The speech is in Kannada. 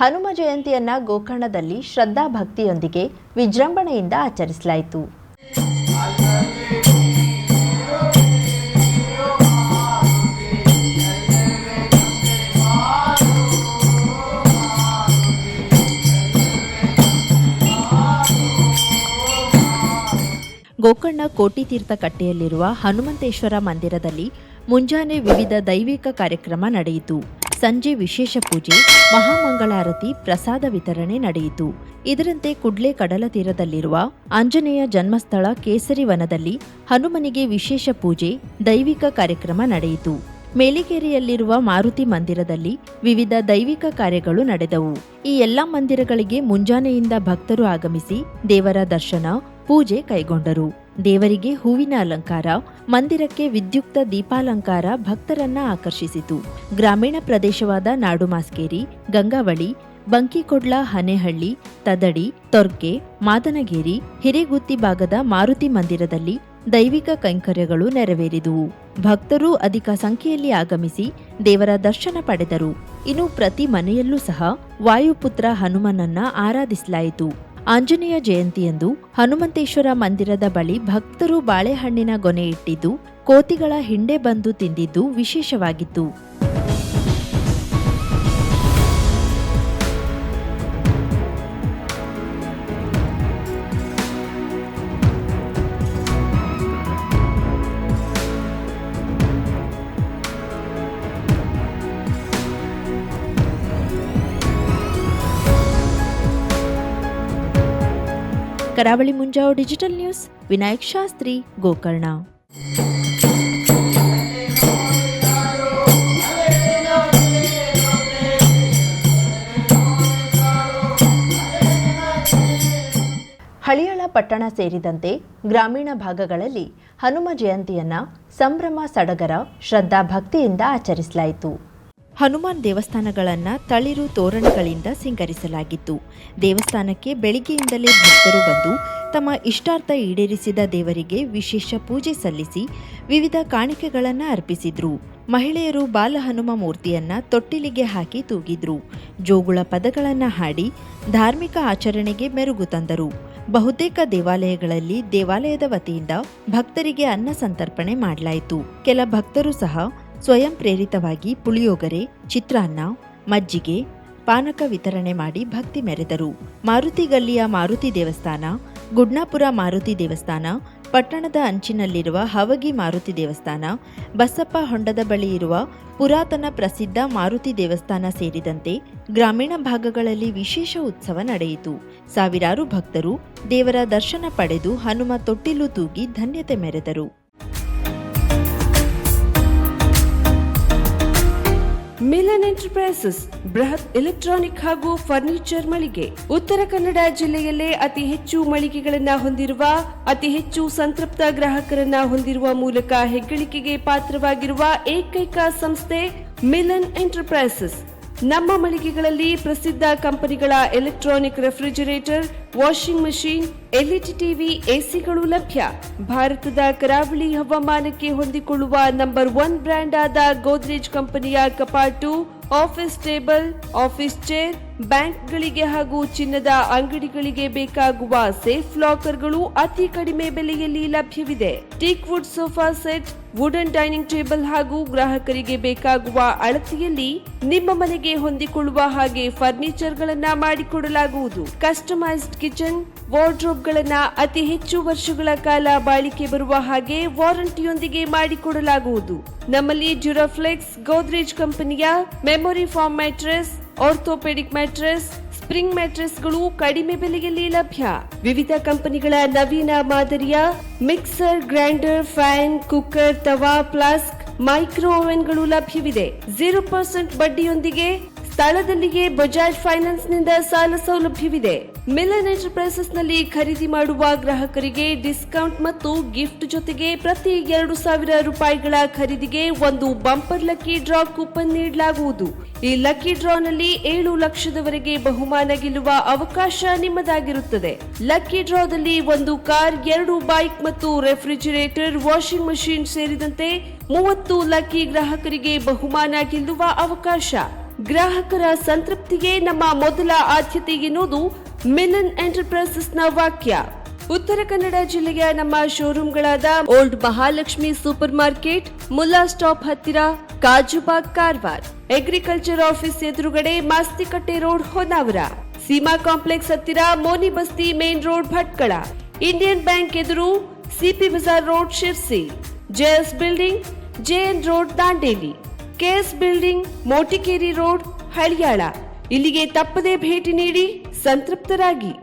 ಹನುಮ ಜಯಂತಿಯನ್ನ ಗೋಕರ್ಣದಲ್ಲಿ ಶ್ರದ್ಧಾ ಭಕ್ತಿಯೊಂದಿಗೆ ವಿಜೃಂಭಣೆಯಿಂದ ಆಚರಿಸಲಾಯಿತು. ಗೋಕರ್ಣ ಕೋಟಿತೀರ್ಥ ಕಟ್ಟೆಯಲ್ಲಿರುವ ಹನುಮಂತೇಶ್ವರ ಮಂದಿರದಲ್ಲಿ ಮುಂಜಾನೆ ವಿವಿಧ ದೈವಿಕ ಕಾರ್ಯಕ್ರಮ ನಡೆಯಿತು. ಸಂಜೆ ವಿಶೇಷ ಪೂಜೆ, ಮಹಾಮಂಗಳಾರತಿ, ಪ್ರಸಾದ ವಿತರಣೆ ನಡೆಯಿತು. ಇದರಂತೆ ಕುಡ್ಲೆ ಕಡಲ ತೀರದಲ್ಲಿರುವ ಆಂಜನೇಯ ಜನ್ಮಸ್ಥಳ ಕೇಸರಿ ವನದಲ್ಲಿ ಹನುಮನಿಗೆ ವಿಶೇಷ ಪೂಜೆ, ದೈವಿಕ ಕಾರ್ಯಕ್ರಮ ನಡೆಯಿತು. ಮೇಲಿಗೇರಿಯಲ್ಲಿರುವ ಮಾರುತಿ ಮಂದಿರದಲ್ಲಿ ವಿವಿಧ ದೈವಿಕ ಕಾರ್ಯಗಳು ನಡೆದವು. ಈ ಎಲ್ಲಾ ಮಂದಿರಗಳಿಗೆ ಮುಂಜಾನೆಯಿಂದ ಭಕ್ತರು ಆಗಮಿಸಿ ದೇವರ ದರ್ಶನ, ಪೂಜೆ ಕೈಗೊಂಡರು. ದೇವರಿಗೆ ಹೂವಿನ ಅಲಂಕಾರ, ಮಂದಿರಕ್ಕೆ ವಿದ್ಯುಕ್ತ ದೀಪಾಲಂಕಾರ ಭಕ್ತರನ್ನ ಆಕರ್ಷಿಸಿತು. ಗ್ರಾಮೀಣ ಪ್ರದೇಶವಾದ ನಾಡುಮಾಸ್ಕೇರಿ, ಗಂಗಾವಳಿ, ಬಂಕಿಕೊಡ್ಲ, ಹನೇಹಳ್ಳಿ, ತದಡಿ, ತೊರ್ಕೆ, ಮಾದನಗೇರಿ, ಹಿರೇಗುತ್ತಿ ಭಾಗದ ಮಾರುತಿ ಮಂದಿರದಲ್ಲಿ ದೈವಿಕ ಕೈಂಕರ್ಯಗಳು ನೆರವೇರಿದುವು. ಭಕ್ತರು ಅಧಿಕ ಸಂಖ್ಯೆಯಲ್ಲಿ ಆಗಮಿಸಿ ದೇವರ ದರ್ಶನ ಪಡೆದರು. ಇನ್ನು ಪ್ರತಿ ಮನೆಯಲ್ಲೂ ಸಹ ವಾಯುಪುತ್ರ ಹನುಮನನ್ನ ಆರಾಧಿಸಲಾಯಿತು. ಆಂಜನೇಯ ಜಯಂತಿಯಂದು ಹನುಮಂತೇಶ್ವರ ಮಂದಿರದ ಬಳಿ ಭಕ್ತರು ಬಾಳೆಹಣ್ಣಿನ ಗೊನೆ ಇಟ್ಟಿದ್ದು, ಕೋತಿಗಳ ಹಿಂಡೆ ಬಂದು ತಿಂದಿದ್ದು ವಿಶೇಷವಾಗಿತ್ತು. ಕರಾವಳಿ ಮುಂಜಾವು ಡಿಜಿಟಲ್ ನ್ಯೂಸ್, ವಿನಾಯಕ್ ಶಾಸ್ತ್ರಿ, ಗೋಕರ್ಣ. ಹಳಿಯಾಳ ಪಟ್ಟಣ ಸೇರಿದಂತೆ ಗ್ರಾಮೀಣ ಭಾಗಗಳಲ್ಲಿ ಹನುಮ ಜಯಂತಿಯನ್ನ ಸಂಭ್ರಮ ಸಡಗರ, ಶ್ರದ್ಧಾ ಭಕ್ತಿಯಿಂದ ಆಚರಿಸಲಾಯಿತು. ಹನುಮಾನ್ ದೇವಸ್ಥಾನಗಳನ್ನ ತಳಿರು ತೋರಣಗಳಿಂದ ಸಿಂಗರಿಸಲಾಗಿತ್ತು. ದೇವಸ್ಥಾನಕ್ಕೆ ಬೆಳಿಗ್ಗೆಯಿಂದಲೇ ಭಕ್ತರು ಬಂದು ತಮ್ಮ ಇಷ್ಟಾರ್ಥ ಈಡೇರಿಸಿದ ದೇವರಿಗೆ ವಿಶೇಷ ಪೂಜೆ ಸಲ್ಲಿಸಿ ವಿವಿಧ ಕಾಣಿಕೆಗಳನ್ನು ಅರ್ಪಿಸಿದ್ರು. ಮಹಿಳೆಯರು ಬಾಲಹನುಮ ಮೂರ್ತಿಯನ್ನ ತೊಟ್ಟಿಲಿಗೆ ಹಾಕಿ ತೂಗಿದ್ರು. ಜೋಗುಳ ಪದಗಳನ್ನು ಹಾಡಿ ಧಾರ್ಮಿಕ ಆಚರಣೆಗೆ ಮೆರುಗು ತಂದರು. ಬಹುತೇಕ ದೇವಾಲಯಗಳಲ್ಲಿ ದೇವಾಲಯದ ವತಿಯಿಂದ ಭಕ್ತರಿಗೆ ಅನ್ನ ಸಂತರ್ಪಣೆ ಮಾಡಲಾಯಿತು. ಕೆಲ ಭಕ್ತರು ಸಹ ಸ್ವಯಂ ಪ್ರೇರಿತವಾಗಿ ಪುಳಿಯೋಗರೆ, ಚಿತ್ರಾನ್ನ, ಮಜ್ಜಿಗೆ, ಪಾನಕ ವಿತರಣೆ ಮಾಡಿ ಭಕ್ತಿ ಮೆರೆದರು. ಮಾರುತಿ ಗಲ್ಲಿಯ ಮಾರುತಿ ದೇವಸ್ಥಾನ, ಗುಡ್ನಾಪುರ ಮಾರುತಿ ದೇವಸ್ಥಾನ, ಪಟ್ಟಣದ ಅಂಚಿನಲ್ಲಿರುವ ಹವಗಿ ಮಾರುತಿ ದೇವಸ್ಥಾನ, ಬಸಪ್ಪ ಹೊಂಡದ ಬಳಿ ಇರುವ ಪುರಾತನ ಪ್ರಸಿದ್ಧ ಮಾರುತಿ ದೇವಸ್ಥಾನ ಸೇರಿದಂತೆ ಗ್ರಾಮೀಣ ಭಾಗಗಳಲ್ಲಿ ವಿಶೇಷ ಉತ್ಸವ ನಡೆಯಿತು. ಸಾವಿರಾರು ಭಕ್ತರು ದೇವರ ದರ್ಶನ ಪಡೆದು ಹನುಮ ತೊಟ್ಟಿಲು ತೂಗಿ ಧನ್ಯತೆ ಮೆರೆದರು. ಮಿಲನ್ ಎಂಟರ್ಪ್ರೈಸಸ್ ಬೃಹತ್ ಎಲೆಕ್ಟ್ರಾನಿಕ್ ಹಾಗೂ ಫರ್ನಿಚರ್ ಮಳಿಗೆ. ಉತ್ತರ ಕನ್ನಡ ಜಿಲ್ಲೆಯಲ್ಲೇ ಅತಿ ಹೆಚ್ಚು ಮಳಿಗೆಗಳನ್ನ ಹೊಂದಿರುವ, ಅತಿ ಹೆಚ್ಚು ಸಂತೃಪ್ತ ಗ್ರಾಹಕರನ್ನ ಹೊಂದಿರುವ ಮೂಲಕ ಹೆಗ್ಗಳಿಕೆಗೆ ಪಾತ್ರವಾಗಿರುವ ಏಕೈಕ ಸಂಸ್ಥೆ ಮಿಲನ್ ಎಂಟರ್ಪ್ರೈಸಸ್. ನಮ್ಮ ಮಳಿಗೆಗಳಲ್ಲಿ ಪ್ರಸಿದ್ಧ ಕಂಪನಿಗಳ electronic refrigerator, washing machine, LED TV, ಎಸಿಗಳು ಲಭ್ಯ. ಭಾರತದ ಕರಾವಳಿ ಹವಾಮಾನಕ್ಕೆ ಹೊಂದಿಕೊಳ್ಳುವ ನಂಬರ್ 1 ಬ್ರ್ಯಾಂಡ್ ಆದ ಗೋದ್ರೇಜ್ ಕಂಪನಿಯ ಕಪಾಟು, ಆಫೀಸ್ ಟೇಬಲ್, ಆಫೀಸ್ ಚೇರ್, ಬ್ಯಾಂಕ್ಗಳಿಗೆ ಹಾಗೂ ಚಿನ್ನದ ಅಂಗಡಿಗಳಿಗೆ ಬೇಕಾಗುವ ಸೇಫ್ ಲಾಕರ್ಗಳು ಅತಿ ಕಡಿಮೆ ಬೆಲೆಯಲ್ಲಿ ಲಭ್ಯವಿದೆ. Teak wood sofa set, wooden dining table ಹಾಗೂ ಗ್ರಾಹಕರಿಗೆ ಬೇಕಾಗುವ ಅಳತೆಯಲ್ಲಿ ನಿಮ್ಮ ಮನೆಗೆ ಹೊಂದಿಕೊಳ್ಳುವ ಹಾಗೆ ಫರ್ನಿಚರ್ ಗಳನ್ನ ಮಾಡಿಕೊಡಲಾಗುವುದು. ಕಸ್ಟಮೈಸ್ಡ್ ಕಿಚನ್, ವಾರ್ಡ್ರೋಬ್ ಗಳನ್ನ ಅತಿ ಹೆಚ್ಚು ವರ್ಷಗಳ ಕಾಲ ಬಾಳಿಕೆ ಬರುವ ಹಾಗೆ ವಾರಂಟಿಯೊಂದಿಗೆ ಮಾಡಿಕೊಡಲಾಗುವುದು. ನಮ್ಮಲ್ಲಿ ಡ್ಯೂರಾಫ್ಲೆಕ್ಸ್, ಗೋದ್ರೇಜ್ ಕಂಪನಿಯ memory foam mattress, orthopaedic mattress, spring ಮ್ಯಾಟ್ರೆಸ್ಗಳು ಕಡಿಮೆ ಬೆಲೆಯಲ್ಲಿ ಲಭ್ಯ. ವಿವಿಧ ಕಂಪನಿಗಳ ನವೀನ ಮಾದರಿಯ ಮಿಕ್ಸರ್, ಗ್ರೈಂಡರ್, ಫ್ಯಾನ್, ಕುಕ್ಕರ್, ತವಾ, ಫ್ಲಾಸ್ಕ್, ಮೈಕ್ರೋ ಓವೆನ್ಗಳು ಲಭ್ಯವಿದೆ. 0% ಬಡ್ಡಿಯೊಂದಿಗೆ ಸ್ಥಳದಲ್ಲಿಯೇ ಬಜಾಜ್ ಫೈನಾನ್ಸ್ ನಿಂದ ಸಾಲ ಸೌಲಭ್ಯವಿದೆ. ಮಿಲನ್ ಎಂಟರ್ಪ್ರೈಸಸ್ ನಲ್ಲಿ ಖರೀದಿ ಮಾಡುವ ಗ್ರಾಹಕರಿಗೆ ಡಿಸ್ಕೌಂಟ್ ಮತ್ತು ಗಿಫ್ಟ್ ಜೊತೆಗೆ ಪ್ರತಿ 2,000 ರೂಪಾಯಿಗಳ ಖರೀದಿಗೆ ಒಂದು ಬಂಪರ್ ಲಕ್ಕಿ ಡ್ರಾ ಕೂಪನ್ ನೀಡಲಾಗುವುದು. ಈ ಲಕ್ಕಿ ಡ್ರಾ ನಲ್ಲಿ 7 ಲಕ್ಷದವರೆಗೆ ಬಹುಮಾನ ಗೆಲ್ಲುವ ಅವಕಾಶ ನಿಮ್ಮದಾಗಿರುತ್ತದೆ. ಲಕ್ಕಿ ಡ್ರಾದಲ್ಲಿ 1 ಕಾರ್, 2 ಬೈಕ್ ಮತ್ತು ರೆಫ್ರಿಜರೇಟರ್, ವಾಷಿಂಗ್ ಮಷೀನ್ ಸೇರಿದಂತೆ 30 ಲಕ್ಕಿ ಗ್ರಾಹಕರಿಗೆ ಬಹುಮಾನ ಗೆಲ್ಲುವ ಅವಕಾಶ. ಗ್ರಾಹಕರ ಸಂತೃಪ್ತಿಗೆ ನಮ್ಮ ಮೊದಲ ಆದ್ಯತೆ ಎನ್ನುವುದು ಮಿಲನ್ ಎಂಟರ್ಪ್ರೈಸಸ್ನ ವಾಕ್ಯ. ಉತ್ತರ ಕನ್ನಡ ಜಿಲ್ಲೆಯ ನಮ್ಮ ಶೋರೂಮ್ಗಳಾದ old Mahalakshmi super market, Mulla stop ಹತ್ತಿರ, ಕಾಜುಬಾಗ್ ಕಾರವಾರ, ಅಗ್ರಿಕಲ್ಚರ್ ಆಫೀಸ್ ಎದುರುಗಡೆ ಮಾಸ್ತಿಕಟ್ಟೆ ರೋಡ್ ಹೊನ್ನಾವರ, ಸೀಮಾ ಕಾಂಪ್ಲೆಕ್ಸ್ ಹತ್ತಿರ Moni Basti main road Bhatkal, Indian bank ಎದುರು ಸಿಪಿ ಬಜಾರ್ road Sirsi, JS building JN road Dandeli, KS building Motikeri road Haliyal. ಇಲ್ಲಿಗೆ ತಪ್ಪದೇ ಭೇಟಿ ನೀಡಿ ಸಂತೃಪ್ತರಾಗಿ.